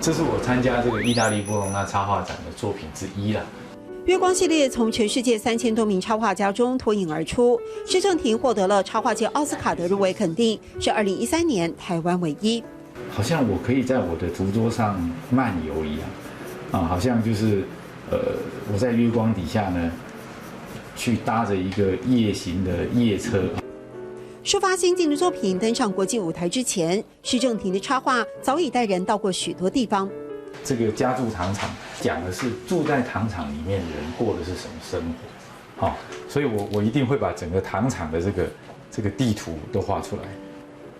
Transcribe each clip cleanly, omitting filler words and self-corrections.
这是我参加这个意大利波隆那插画展的作品之一啦。月光系列从全世界3000多名插画家中脱颖而出，施正廷获得了插画界奥斯卡的入围肯定，是2013年台湾唯一。好像我可以在我的图桌上漫游一样，好像就是我在月光底下呢，去搭着一个夜行的夜车。抒发心境的作品登上国际舞台之前，施正廷的插画早已带人到过许多地方。这个家住糖厂，讲的是住在糖厂里面的人过的是什么生活，好，所以我一定会把整个糖厂的这个地图都画出来。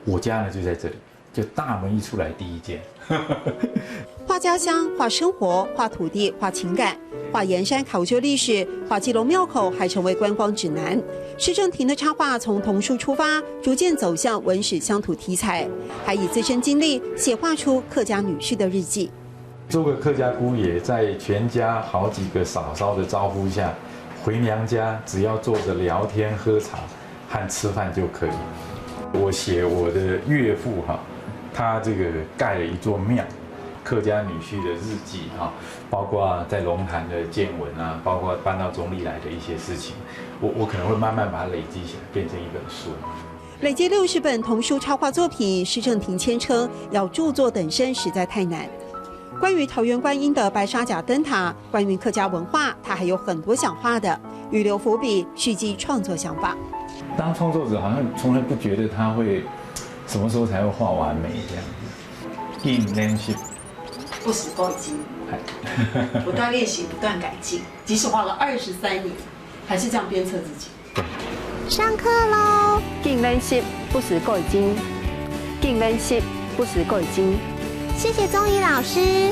我家呢就在这里，就大门一出来第一间。画家乡，画生活，画土地，画情感，画盐山考究历史，画基隆庙口，还成为观光指南。施正廷的插画从童书出发，逐渐走向文史乡土题材，还以自身经历写画出客家女婿的日记。做个客家姑爷，在全家好几个嫂嫂的招呼下，回娘家只要坐着聊天喝茶和吃饭就可以。我写我的岳父他这个盖了一座庙，客家女婿的日记包括在龙潭的见闻啊，包括搬到中立来的一些事情，我可能会慢慢把它累积起来，变成一本书。累积60本童书插画作品，施正廷谦称要著作等身实在太难。关于桃园观音的白沙甲灯塔，关于客家文化，他还有很多想画的，预留伏笔，蓄积创作想法。当创作者好像从来不觉得他会什么时候才会画完美这样子。硬练习，不死够精，不断练习，不断改进，即使花了23年，还是这样鞭策自己。对。上课喽！硬练习，不死够精。硬练习，不死够精。谢谢宗仪老师。